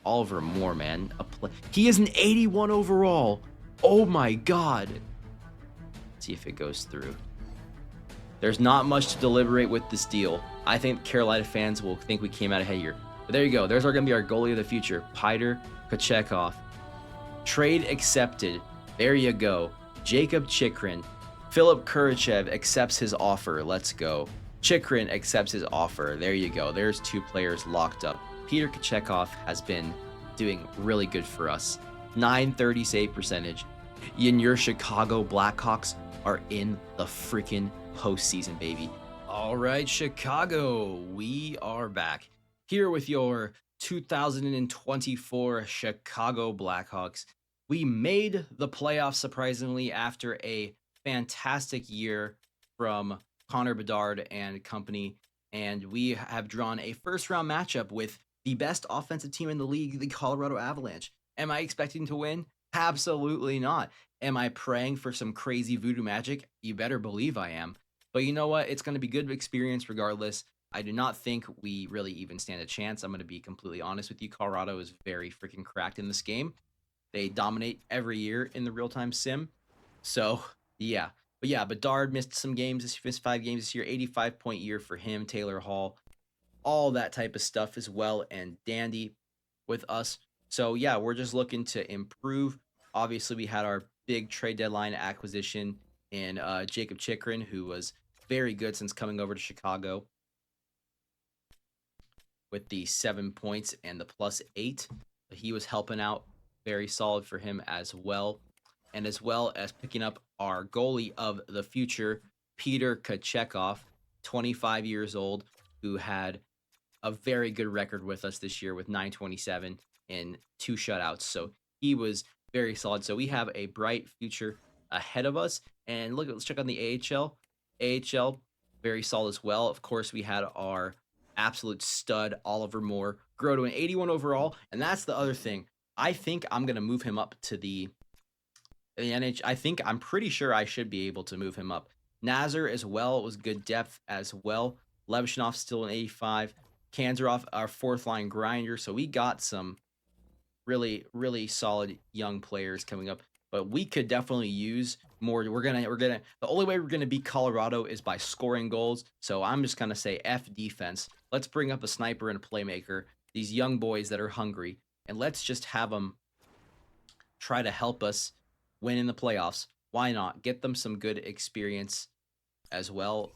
Oliver Moore, man. He is an 81 overall. Oh my god. Let's see if it goes through. There's not much to deliberate with this deal. I think Carolina fans will think we came out ahead here. But there you go. There's going to be our goalie of the future, Pyotr Kochetkov. Trade accepted. There you go. Jacob Chikrin. Philip Kurchev accepts his offer. Let's go. Chikrin accepts his offer. There you go. There's two players locked up. Peter Kochetkov has been doing really good for us. 930 save percentage. And your Chicago Blackhawks are in the freaking postseason, baby. All right, Chicago, we are back here with your 2024 Chicago Blackhawks. We made the playoffs surprisingly after a fantastic year from Connor Bedard and company, and we have drawn a first-round matchup with the best offensive team in the league, the Colorado Avalanche. Am I expecting to win? Absolutely not. Am I praying for some crazy voodoo magic? You better believe I am. But you know what? It's going to be good experience regardless. I do not think we really even stand a chance. I'm going to be completely honest with you. Colorado is very freaking cracked in this game. They dominate every year in the real-time sim. So, yeah. But yeah, Bedard missed some games. Missed 5 games this year. 85-point year for him. Taylor Hall. All that type of stuff as well. And Dandy with us. So, yeah, we're just looking to improve. Obviously, we had our big trade deadline acquisition in Jacob Chikrin, who was very good since coming over to Chicago with the 7 points and the +8. He was helping out. Very solid for him as well. And as well as picking up our goalie of the future, Peter Kochetkov, 25 years old, who had a very good record with us this year with 927 and 2 shutouts. So he was very solid. So we have a bright future ahead of us. And look, let's check on the AHL. AHL, very solid as well. Of course, we had our absolute stud, Oliver Moore, grow to an 81 overall. And that's the other thing. I think I'm going to move him up to the NHL. I'm pretty sure I should be able to move him up. Nazar as well was good depth as well. Levashov still an 85. Kanzarov, our 4th line grinder. So we got some really, really solid young players coming up. But we could definitely use more. The only way we're gonna beat Colorado is by scoring goals. So I'm just gonna say F defense. Let's bring up a sniper and a playmaker. These young boys that are hungry, and let's just have them try to help us win in the playoffs. Why not? Get them some good experience as well.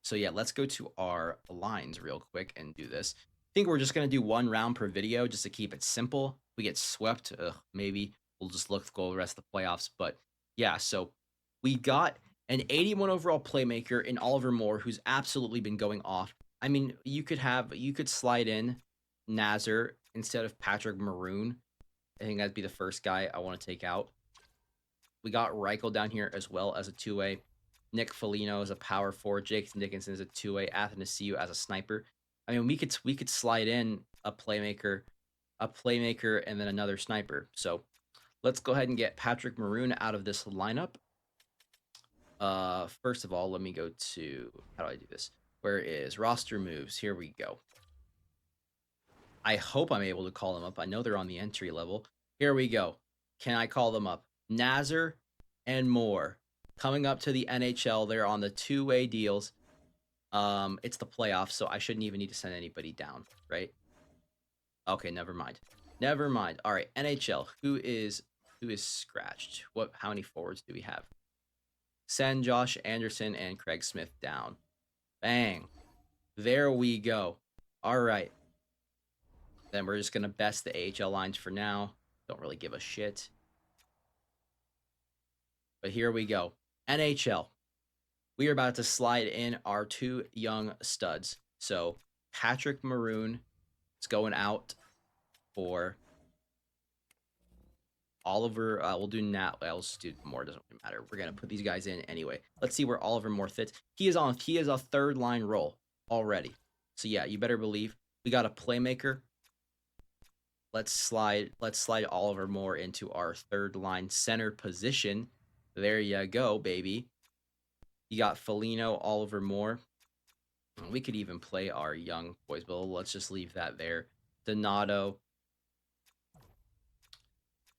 So yeah, let's go to our lines real quick and do this. I think we're just going to do 1 round per video just to keep it simple. If we get swept, maybe we'll just look to go the rest of the playoffs. But yeah, so we got an 81 overall playmaker in Oliver Moore, who's absolutely been going off. I mean, you could slide in Nazar instead of Patrick Maroon. I think that'd be the first guy I want to take out. We got Reichel down here as well as a 2-way. Nick Foligno as a power forward. Jake Dickinson as a 2-way. Athanasiou as a sniper. I mean, we could slide in a playmaker, and then another sniper. So let's go ahead and get Patrick Maroon out of this lineup. First of all, let me go to, how do I do this? Where is roster moves? Here we go. I hope I'm able to call them up. I know they're on the entry level. Here we go. Can I call them up? Nazar and Moore coming up to the NHL. They're on the 2-way deals. It's the playoffs, so I shouldn't even need to send anybody down, right? Okay, never mind. Never mind. All right, NHL. Who is scratched? How many forwards do we have? Send Josh Anderson and Craig Smith down. Bang. There we go. All right. Then we're just going to best the AHL lines for now. Don't really give a shit. But here we go. NHL. We are about to slide in our 2 young studs. So Patrick Maroon is going out for Oliver. We'll do now. I'll just do more. Doesn't really matter. We're gonna put these guys in anyway. Let's see where Oliver Moore fits. He is a 3rd line role already. So yeah, you better believe we got a playmaker. Let's slide Oliver Moore into our 3rd line center position. There you go, baby. You got Foligno, Oliver Moore. We could even play our young boys, but let's just leave that there. Donato,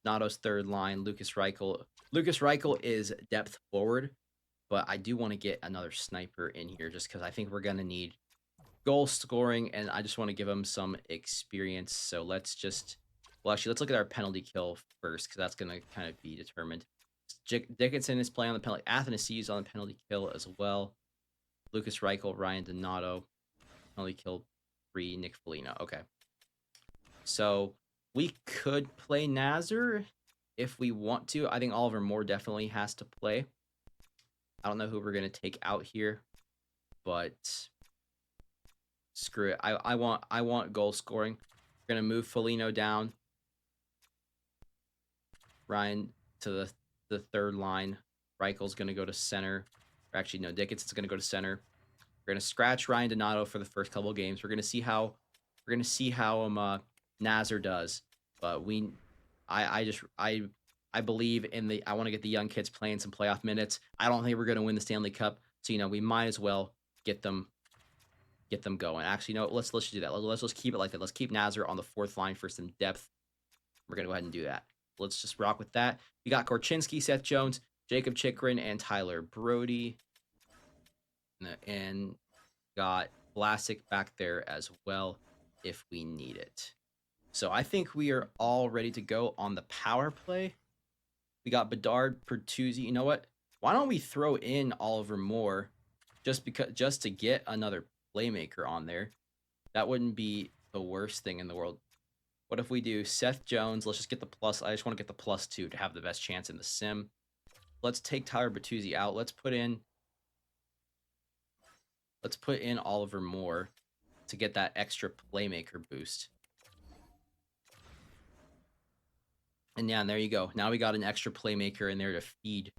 Nato's third line, Lucas Reichel. Lucas Reichel is depth forward, but I do want to get another sniper in here just because I think we're going to need goal scoring, and I just want to give him some experience. So let's just, well, actually, let's look at our penalty kill first because that's going to kind of be determined. Dickinson is playing on the penalty. Athanasiou is on the penalty kill as well. Lucas Reichel, Ryan Donato, penalty kill 3, Nick Foligno. Okay. So we could play Nazar if we want to. I think Oliver Moore definitely has to play. I don't know who we're going to take out here, but screw it. I want goal scoring. We're going to move Foligno down. Ryan to the third line. Reichel's going to go to center. Or actually, no, Dickinson's going to go to center. We're going to scratch Ryan Donato for the first couple of games. We're going to see how Nazar does. But I believe in the, I want to get the young kids playing some playoff minutes. I don't think we're going to win the Stanley Cup. So, we might as well get them going. Actually, no, let's do that. Let's just keep it like that. Let's keep Nazar on the fourth line for some depth. We're going to go ahead and do that. Let's just rock with that. We got Korchinski, Seth Jones, Jacob Chikrin, and Tyler Brody. And got Vlasic back there as well if we need it. So I think we are all ready to go on the power play. We got Bedard, Pertuzzi. You know what? Why don't we throw in Oliver Moore just to get another playmaker on there? That wouldn't be the worst thing in the world. What if we do Seth Jones? Let's just get the plus. I just want to get the +2 to have the best chance in the sim. Let's take Tyler Bertuzzi out. Let's put in Oliver Moore to get that extra playmaker boost. And yeah, and there you go. Now we got an extra playmaker in there to feed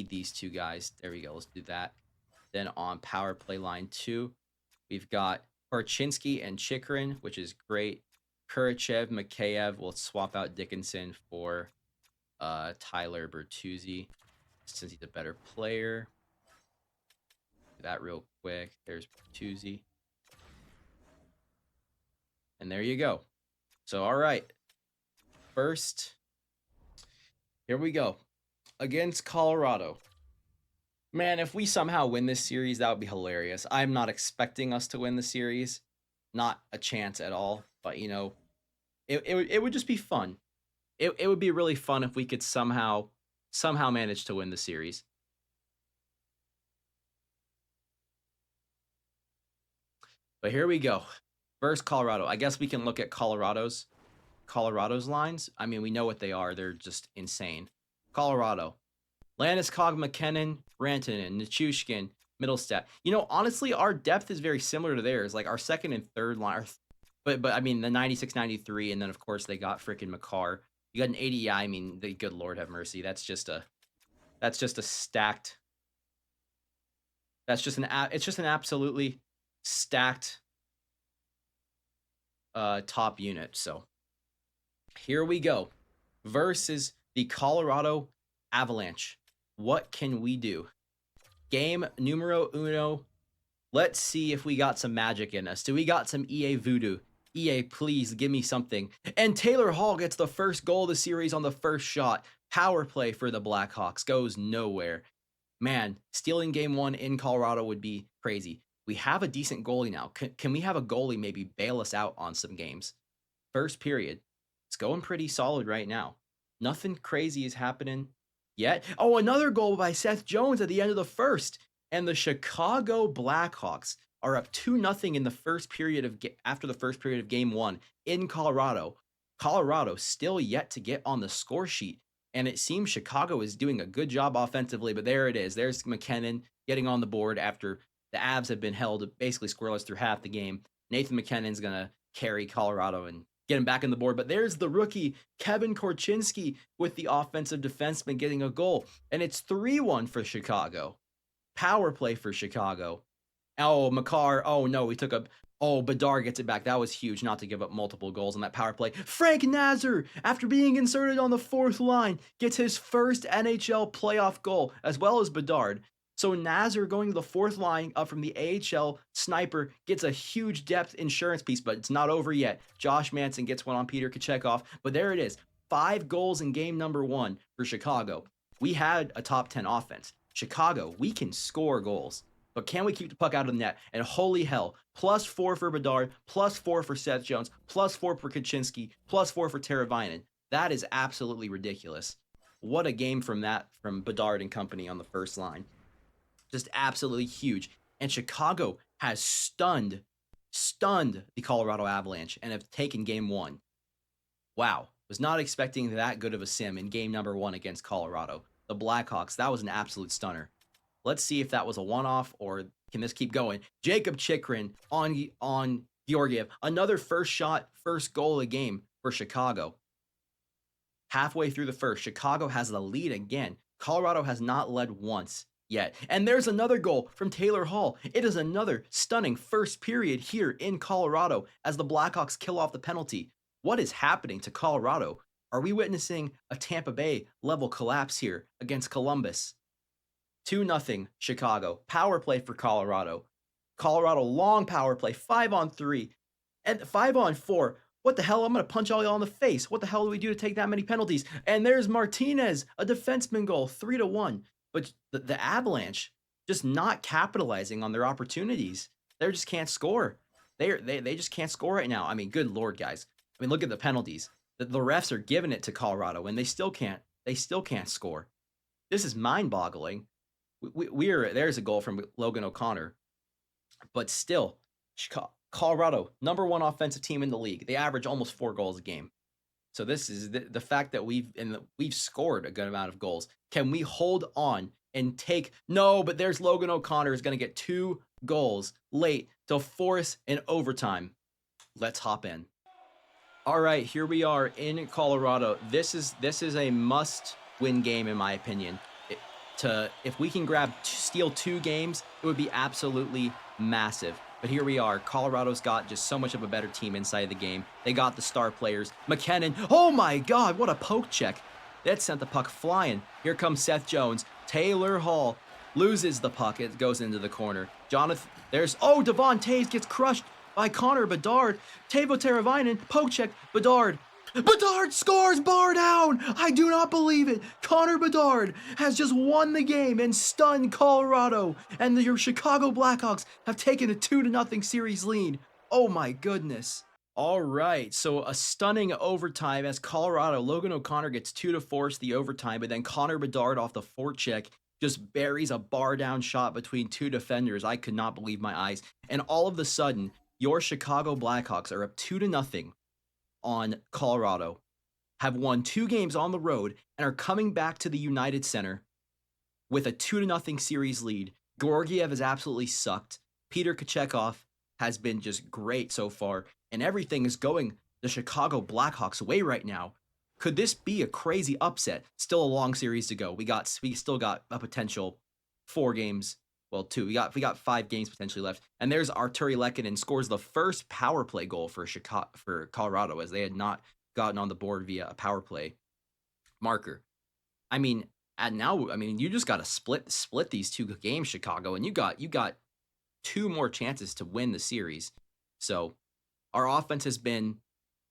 these two guys. There we go. Let's do that. Then on power play line 2, we've got Korchinski and Chikrin, which is great. Kurchev, Mikheyev. We'll swap out Dickinson for Tyler Bertuzzi since he's a better player. Do that real quick. There's Bertuzzi. And there you go. So, all right. First, here we go. Against Colorado. Man, if we somehow win this series, that would be hilarious. I'm not expecting us to win the series. Not a chance at all. But, it would just be fun. It would be really fun if we could somehow manage to win the series. But here we go. Versus Colorado. I guess we can look at Colorado's lines. I mean, we know what they are. They're just insane. Colorado. Landeskog, McKinnon, Rantanen, Nichushkin, Middlestat. Honestly, our depth is very similar to theirs. Like our second and third line. But I mean, the 96, 93, and then of course they got freaking Makar. You got an 80. Yeah, I mean, the good Lord have mercy. That's just a stacked. It's just an absolutely stacked top unit. So here we go versus the Colorado Avalanche. What can we do? Game numero uno. Let's see if we got some magic in us. Do we got some EA voodoo? EA, please give me something. And Taylor Hall gets the first goal of the series on the first shot. Power play for the Blackhawks goes nowhere. Man, stealing game 1 in Colorado would be crazy. We have a decent goalie now. Can we have a goalie maybe bail us out on some games? First period. It's going pretty solid right now. Nothing crazy is happening yet. Oh, another goal by Seth Jones at the end of the first. And the Chicago Blackhawks are up 2-0 in the first period after the first period of game 1 in Colorado. Colorado still yet to get on the score sheet. And it seems Chicago is doing a good job offensively, but there it is. There's McKinnon getting on the board after the Avs have been held basically scoreless through half the game. Nathan McKinnon's going to carry Colorado and get him back on the board. But there's the rookie, Kevin Korchinski, with the offensive defenseman getting a goal. And it's 3-1 for Chicago. Power play for Chicago. Oh, Makar. Oh, no, Bedard gets it back. That was huge not to give up multiple goals on that power play. Frank Nazar, after being inserted on the fourth line, gets his first NHL playoff goal, as well as Bedard. So Nazar going to the fourth line up from the AHL sniper gets a huge depth insurance piece, but it's not over yet. Josh Manson gets one on Peter Kochetkov, but there it is. 5 goals in game number 1 for Chicago. We had a top 10 offense. Chicago, we can score goals. But can we keep the puck out of the net? And holy hell, +4 for Bedard, +4 for Seth Jones, +4 for Kaczynski, +4 for Teravainen. That is absolutely ridiculous. What a game from Bedard and company on the first line. Just absolutely huge. And Chicago has stunned the Colorado Avalanche and have taken game 1. Wow. Was not expecting that good of a sim in game number 1 against Colorado. The Blackhawks, that was an absolute stunner. Let's see if that was a one-off or can this keep going. Jacob Chikrin on Georgiev. Another first shot, first goal of the game for Chicago. Halfway through the first, Chicago has the lead again. Colorado has not led once yet. And there's another goal from Taylor Hall. It is another stunning first period here in Colorado as the Blackhawks kill off the penalty. What is happening to Colorado? Are we witnessing a Tampa Bay level collapse here against Columbus? 2-0 Chicago. Power play for Colorado. Colorado long power play, 5-on-3 and 5-on-4. What the hell? I'm going to punch all y'all in the face. What the hell do we do to take that many penalties? And there's Martinez, a defenseman goal, 3-1. But the Avalanche just not capitalizing on their opportunities. They just can't score. They just can't score right now. I mean, good Lord, guys. I mean, look at the penalties. The refs are giving it to Colorado, and they still can't score. This is mind-boggling. There's a goal from Logan O'Connor, but still, Colorado, number 1 offensive team in the league. They average almost 4 goals a game. So this is the fact that we've scored a good amount of goals. Can we hold on and take? No, but there's Logan O'Connor is going to get 2 goals late to force an overtime. Let's hop in. All right, here we are in Colorado. This is a must-win game in my opinion. If we can steal 2 games, it would be absolutely massive. But here we are. Colorado's got just so much of a better team inside of the game. They got the star players. McKinnon. Oh my God, what a poke check. That sent the puck flying. Here comes Seth Jones. Taylor Hall loses the puck. It goes into the corner. Jonathan, Devon Toews gets crushed by Connor Bedard. Teuvo Teravainen, poke check, Bedard. Bedard scores, bar down! I do not believe it. Connor Bedard has just won the game and stunned Colorado. And your Chicago Blackhawks have taken a 2-0 series lead. Oh my goodness. All right, so a stunning overtime as Colorado. Logan O'Connor gets 2 to force the overtime, but then Connor Bedard off the forecheck just buries a bar down shot between 2 defenders. I could not believe my eyes. And all of a sudden, your Chicago Blackhawks are up 2-0 on Colorado, have won 2 games on the road, and are coming back to the United Center with a 2-0 series lead. Georgiev has absolutely sucked. Peter Kochetkov has been just great so far, and everything is going the Chicago Blackhawks' way right now. Could this be a crazy upset? Still a long series to go. We still got a potential 4 games. Well, 2. We got 5 games potentially left. And there's Arturi Lehkonen scores the first power play goal for Colorado, as they had not gotten on the board via a power play marker. I mean, you just got to split these 2 games, Chicago, and you got 2 more chances to win the series. So our offense has been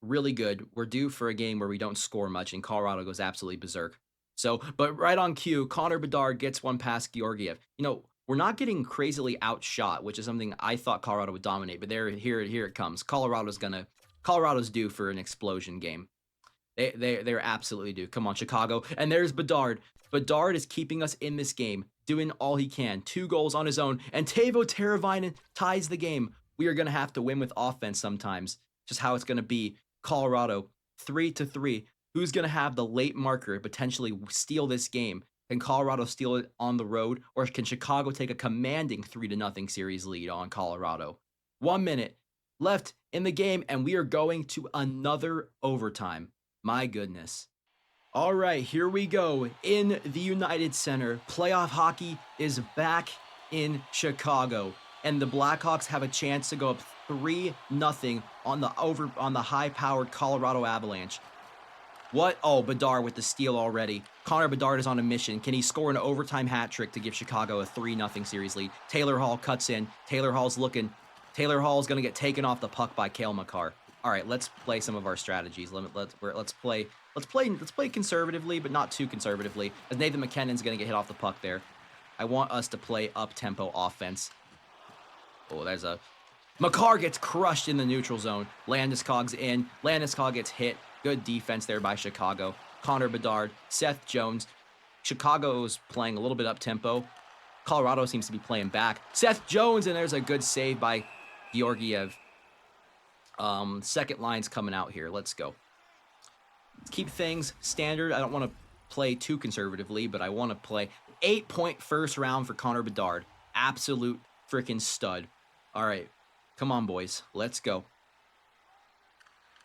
really good. We're due for a game where we don't score much, and Colorado goes absolutely berserk. So, but right on cue, Connor Bedard gets one past Georgiev. We're not getting crazily outshot, which is something I thought Colorado would dominate, but here it comes. Colorado's due for an explosion game. They're absolutely due. Come on, Chicago. And there's Bedard. Bedard is keeping us in this game, doing all he can. 2 goals on his own, and Teuvo Teravainen ties the game. We are going to have to win with offense sometimes. Just how it's going to be. Colorado, 3-3. Who's going to have the late marker potentially steal this game? Can Colorado steal it on the road, or can Chicago take a commanding 3-0 series lead on Colorado? 1 minute left in the game, and we are going to another overtime. My goodness. All right, here we go in the United Center. Playoff hockey is back in Chicago, and the Blackhawks have a chance to go up 3-0 on the high-powered Colorado Avalanche. What? Oh, Bedard with the steal already. Connor Bedard is on a mission. Can he score an overtime hat trick to give Chicago a 3-0 series lead? Taylor Hall cuts in. Taylor Hall's looking. Taylor Hall's going to get taken off the puck by Cale Makar. all right, let's play some of our strategies. Let's play conservatively, but not too conservatively, as Nathan McKinnon's going to get hit off the puck there. I want us to play up-tempo offense. Oh, there's a... Makar gets crushed in the neutral zone. Landeskog's in. Landeskog gets hit. Good defense there by Chicago. Connor Bedard, Seth Jones. Chicago's playing a little bit up-tempo. Colorado seems to be playing back. Seth Jones, and there's a good save by Georgiev. Second line's coming out here. Let's go. Let's keep things standard. I don't want to play too conservatively, but I want to play 8-point first round for Connor Bedard. Absolute freaking stud. All right. Come on, boys. Let's go.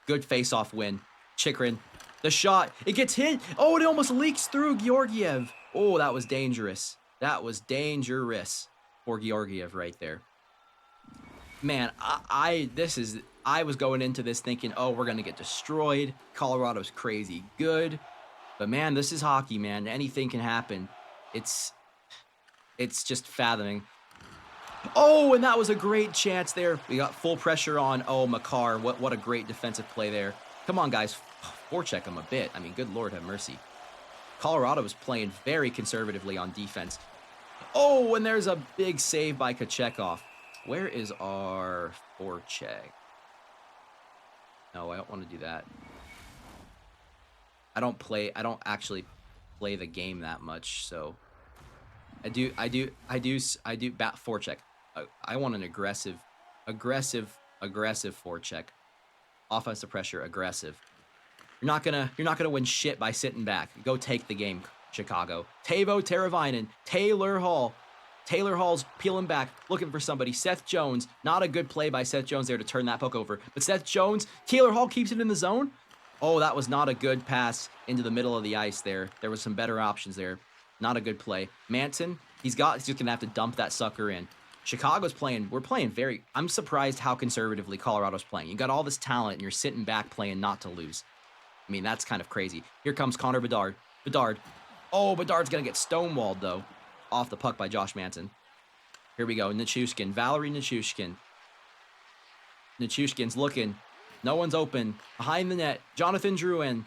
Good face-off win. Chikrin. The shot. It gets hit. Oh, it almost leaks through Georgiev. Oh, that was dangerous. That was dangerous for Georgiev right there. Man, I was going into this thinking, oh, we're going to get destroyed. Colorado's crazy good. But, man, this is hockey, man. Anything can happen. It's just fathoming. Oh, and that was a great chance there. We got full pressure on, Makar. What a great defensive play there. Come on, guys. Forecheck him a bit. I mean, good Lord have mercy. Colorado was playing very conservatively on defense. Oh, and there's a big save by Kochekov. Where is our forecheck? No, I don't want to do that. I don't actually play the game that much, so I do bat forecheck. I want an aggressive forecheck. Offensive pressure, aggressive. You're not gonna win shit by sitting back. Go take the game, Chicago. Teuvo Teravainen, Taylor Hall. Taylor Hall's peeling back, looking for somebody. Seth Jones, not a good play by Seth Jones there to turn that puck over. But Seth Jones, Taylor Hall keeps it in the zone. Oh, that was not a good pass into the middle of the ice there. There was some better options there. Not a good play. Manson, he's just going to have to dump that sucker in. Chicago's playing, I'm surprised how conservatively Colorado's playing. You got all this talent and you're sitting back playing not to lose. I mean, that's kind of crazy. Here comes Connor Bedard. Oh, Bedard's going to get stonewalled, though. Off the puck by Josh Manson. Here we go. Nichushkin. Valerie Nichushkin. Nichushkin's looking. No one's open. Behind the net. Jonathan Drouin.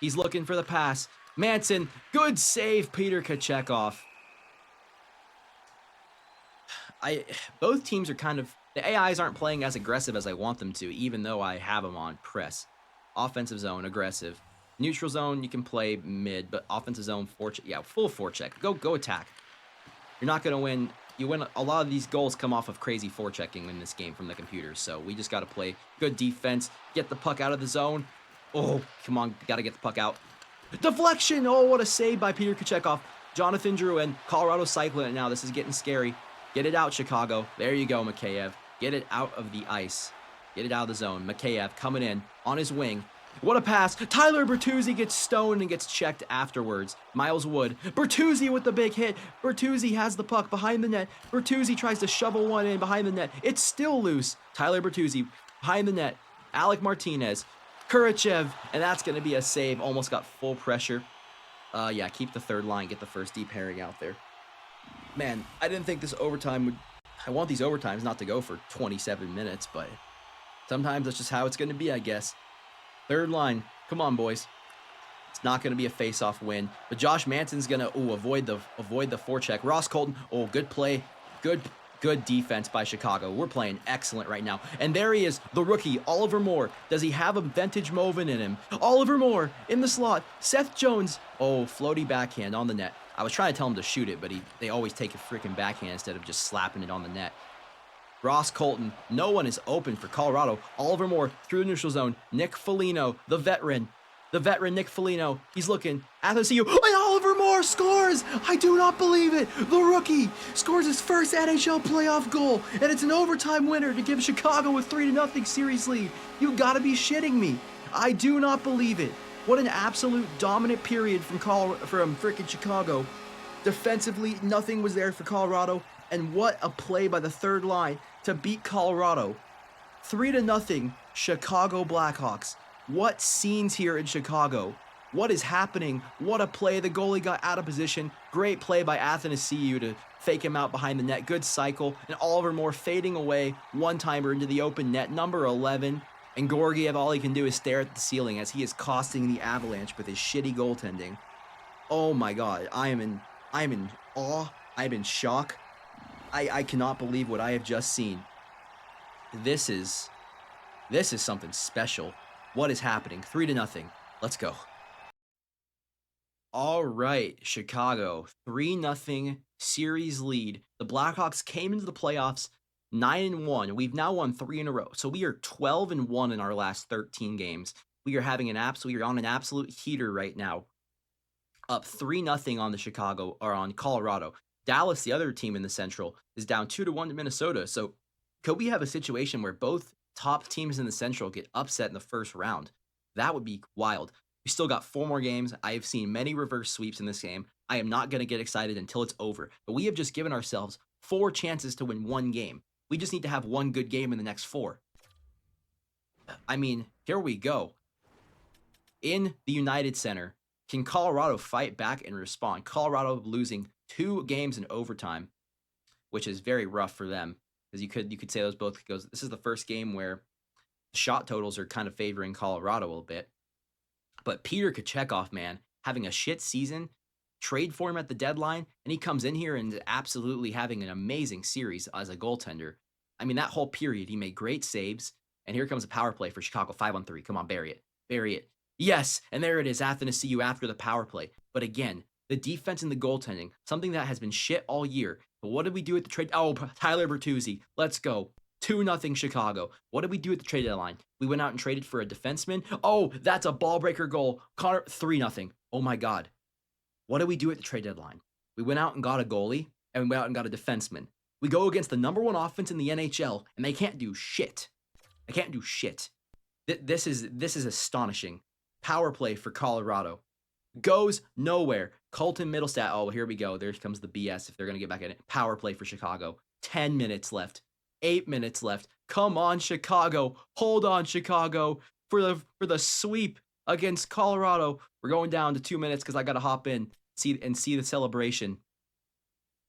He's looking for the pass. Manson. Good save, Peter Kochekov. Both teams are kind of... The AIs aren't playing as aggressive as I want them to, even though I have them on press. Offensive zone, aggressive. Neutral zone, you can play mid, but offensive zone, forecheck. Yeah, full forecheck. Go attack. You're not going to win. You win. A lot of these goals come off of crazy forechecking in this game from the computers. So we just got to play good defense. Get the puck out of the zone. Oh, come on. Got to get the puck out. Deflection. Oh, what a save by Peter Kochekov. Jonathan Drouin. Colorado cycling it now. This is getting scary. Get it out, Chicago. There you go, Mikheyev. Get it out of the ice. Get it out of the zone. Mikheyev coming in on his wing. What a pass. Tyler Bertuzzi gets stoned and gets checked afterwards. Miles Wood. Bertuzzi with the big hit. Bertuzzi has the puck behind the net. Bertuzzi tries to shovel one in behind the net. It's still loose. Tyler Bertuzzi behind the net. Alec Martinez. Kurichev. And that's going to be a save. Almost got full pressure. Yeah, keep the third line. Get the first deep pairing out there. Man, I didn't think this overtime would... I want these overtimes not to go for 27 minutes, but sometimes that's just how it's going to be, I guess. Third line. Come on, boys. It's not going to be a face-off win. But Josh Manson's going to avoid the forecheck. Ross Colton. Oh, good play. Good defense by Chicago. We're playing excellent right now. And there he is, the rookie, Oliver Moore. Does he have a vintage Movin in him? Oliver Moore in the slot. Seth Jones. Oh, floaty backhand on the net. I was trying to tell him to shoot it, but they always take a freaking backhand instead of just slapping it on the net. Ross Colton. No one is open for Colorado. Oliver Moore through the neutral zone. Nick Foligno, the veteran. The veteran Nick Foligno. He's looking. Athanassiou. And Oliver Moore scores! I do not believe it! The rookie scores his first NHL playoff goal, and it's an overtime winner to give Chicago a 3-0 series lead. You gotta be shitting me. I do not believe it. What an absolute dominant period from freaking Chicago. Defensively, nothing was there for Colorado. And what a play by the third line to beat Colorado. 3-0, Chicago Blackhawks. What scenes here in Chicago? What is happening? What a play. The goalie got out of position. Great play by Athanassiou to fake him out behind the net. Good cycle. And Oliver Moore fading away. One-timer into the open net. Number 11. And Georgiev, all he can do is stare at the ceiling as he is costing the Avalanche with his shitty goaltending. Oh my god, I am in awe. I am in shock. I cannot believe what I have just seen. This is something special. What is happening? 3-0. Let's go. All right, Chicago, 3-0 series lead. The Blackhawks came into the playoffs 9-1. We've now won 3 in a row. So we are 12-1 in our last 13 games. We are on an absolute heater right now. Up 3-0 on Colorado. Dallas, the other team in the Central, is down 2-1 to Minnesota. So could we have a situation where both top teams in the Central get upset in the first round? That would be wild. We still got 4 more games. I have seen many reverse sweeps in this game. I am not going to get excited until it's over. But we have just given ourselves 4 chances to win 1 game. We just need to have 1 good game in the next 4. I mean, here we go. In the United Center, can Colorado fight back and respond? Colorado losing 2 games in overtime, which is very rough for them. Because you could say those both goes. This is the first game where shot totals are kind of favoring Colorado a little bit. But Peter Kochetkov, man, having a shit season, trade for him at the deadline, and he comes in here and absolutely having an amazing series as a goaltender. I mean, that whole period, he made great saves, and here comes a power play for Chicago, 5-on-3. Come on, bury it. Bury it. Yes, and there it is, Athanasiou after the power play. But again, the defense and the goaltending, something that has been shit all year. But what did we do at the trade? Oh, Tyler Bertuzzi, let's go. 2-0 Chicago. What did we do at the trade deadline? We went out and traded for a defenseman. Oh, that's a ball breaker goal. Connor, 3-0. Oh my God. What did we do at the trade deadline? We went out and got a goalie, and we went out and got a defenseman. We go against the number 1 offense in the NHL, and they can't do shit. They can't do shit. This is astonishing. Power play for Colorado. Goes nowhere. Colton Middlestat. Oh, here we go. There comes the BS if they're going to get back in it. Power play for Chicago. 10 minutes left. 8 minutes left. Come on, Chicago. Hold on, Chicago. For the sweep against Colorado. We're going down to 2 minutes because I got to hop in see the celebration.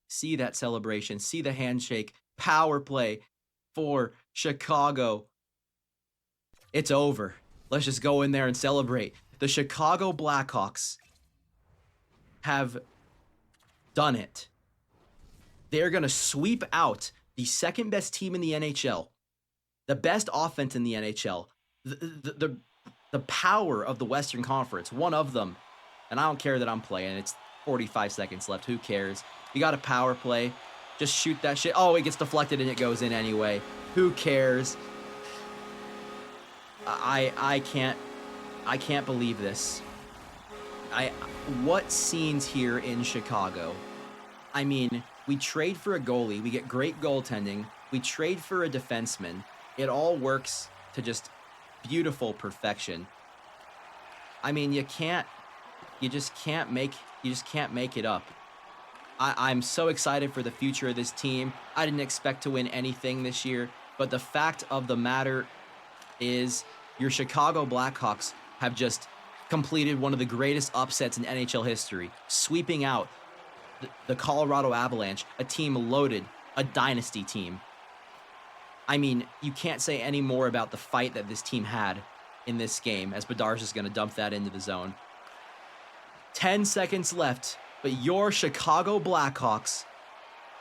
See that celebration. See the handshake. Power play for Chicago. It's over. Let's just go in there and celebrate. The Chicago Blackhawks have done it. They're going to sweep out the second best team in the NHL, the best offense in the NHL, the power of the Western Conference, one of them. And I don't care that I'm playing. It's 45 seconds left. Who cares? You got a power play. Just shoot that shit. Oh, it gets deflected and it goes in anyway. Who cares? I can't believe this. What scenes here in Chicago? I mean, we trade for a goalie, we get great goaltending, we trade for a defenseman. It all works to just beautiful perfection. I mean, you just can't make it up. I'm so excited for the future of this team. I didn't expect to win anything this year, but the fact of the matter is your Chicago Blackhawks have just completed one of the greatest upsets in NHL history, sweeping out the Colorado Avalanche, a team loaded, a dynasty team. I mean, you can't say any more about the fight that this team had in this game, as Bedar's just going to dump that into the zone. 10 seconds left, but your Chicago Blackhawks,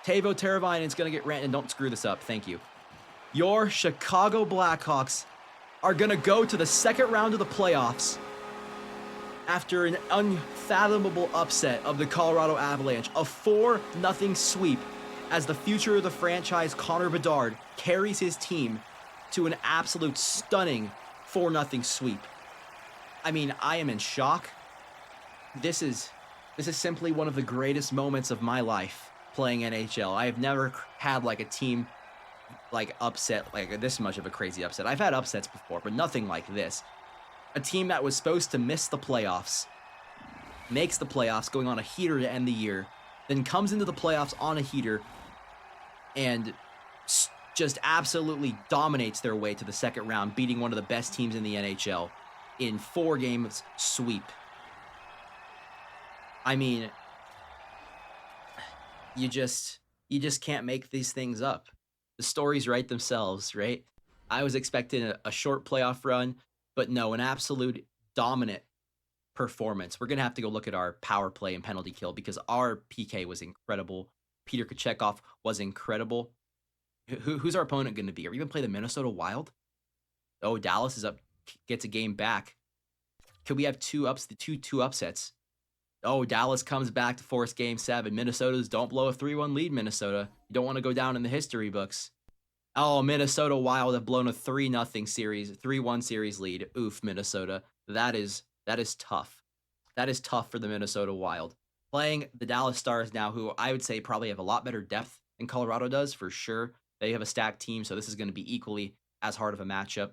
Teuvo Teravainen's going to get ranted, and don't screw this up, thank you. Your Chicago Blackhawks are going to go to the second round of the playoffs after an unfathomable upset of the Colorado Avalanche, a 4-0 sweep as the future of the franchise, Connor Bedard, carries his team to an absolute stunning 4-0 sweep. I mean, I am in shock. This is simply one of the greatest moments of my life playing NHL. I have never had like a team like upset, like this much of a crazy upset. I've had upsets before, but nothing like this. A team that was supposed to miss the playoffs makes the playoffs, going on a heater to end the year, then comes into the playoffs on a heater and just absolutely dominates their way to the second round, beating one of the best teams in the NHL in 4 games sweep. I mean, you just can't make these things up. The stories write themselves, right? I was expecting a short playoff run, but no, an absolute dominant performance. We're gonna have to go look at our power play and penalty kill because our PK was incredible. Peter Kochetkov was incredible. Who's our opponent going to be? Are we going to play the Minnesota Wild? Oh, Dallas is up, gets a game back. Could we have two upsets? Oh, Dallas comes back to force game 7. Minnesota's don't blow a 3-1 lead, Minnesota. You don't want to go down in the history books. Oh, Minnesota Wild have blown a 3-0 series, 3-1 series lead. Oof, Minnesota. That is tough. That is tough for the Minnesota Wild. Playing the Dallas Stars now, who I would say probably have a lot better depth than Colorado does, for sure. They have a stacked team, so this is going to be equally as hard of a matchup.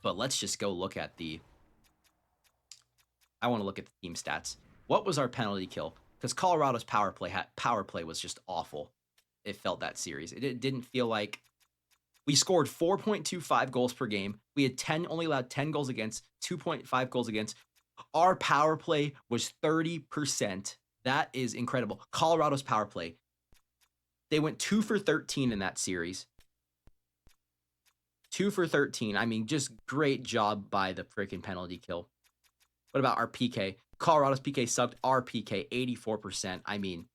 But let's just go look at I want to look at the team stats. What was our penalty kill? Because Colorado's power play was just awful. It felt that series. It didn't feel like we scored 4.25 goals per game. We had only allowed 10 goals against, 2.5 goals against. Our power play was 30%. That is incredible. Colorado's power play, they went 2 for 13 in that series. 2 for 13. I mean, just great job by the freaking penalty kill. What about our PK? Colorado's PK sucked. Our PK, 84%. I mean,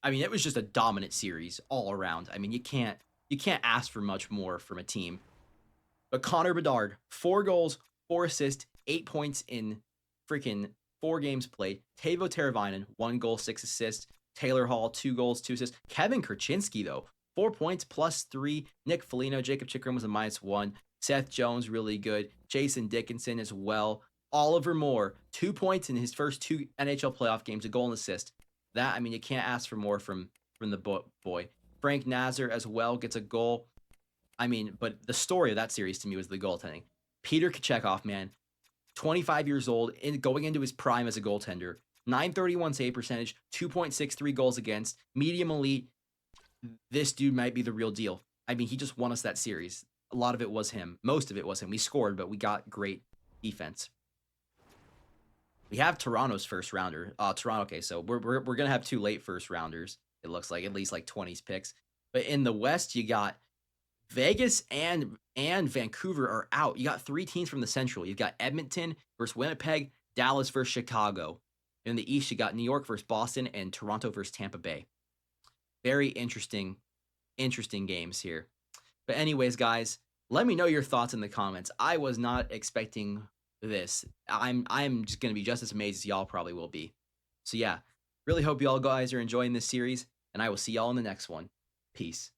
it was just a dominant series all around. I mean, you can't ask for much more from a team. But Connor Bedard, 4 goals, 4 assists, 8 points in freaking 4 games played. Teuvo Teravainen, 1 goal, 6 assists. Taylor Hall, 2 goals, 2 assists. Kevin Krasinski, though, 4 points plus 3. Nick Foligno, Jacob Chikrin was a -1. Seth Jones, really good. Jason Dickinson as well. Oliver Moore, 2 points in his first 2 NHL playoff games, a goal and assist. That, I mean, you can't ask for more from the boy. Frank Nazar as well gets a goal. I mean, but the story of that series to me was the goaltending. Peter Kochetkov, man, 25 years old, going into his prime as a goaltender. 931 save percentage, 2.63 goals against, medium elite. This dude might be the real deal. I mean, he just won us that series. A lot of it was him. Most of it was him. We scored, but we got great defense. We have Toronto's first rounder. Toronto, okay, so we're going to have 2 late first rounders. It looks like at least like 20s picks. But in the West, you got Vegas and Vancouver are out. You got 3 teams from the Central. You've got Edmonton versus Winnipeg, Dallas versus Chicago. In the East, you got New York versus Boston, and Toronto versus Tampa Bay. Very interesting games here. But anyways, guys, let me know your thoughts in the comments. I was not expecting this. I'm just going to be just as amazed as y'all probably will be. So yeah, really hope y'all guys are enjoying this series, and I will see y'all in the next one. Peace.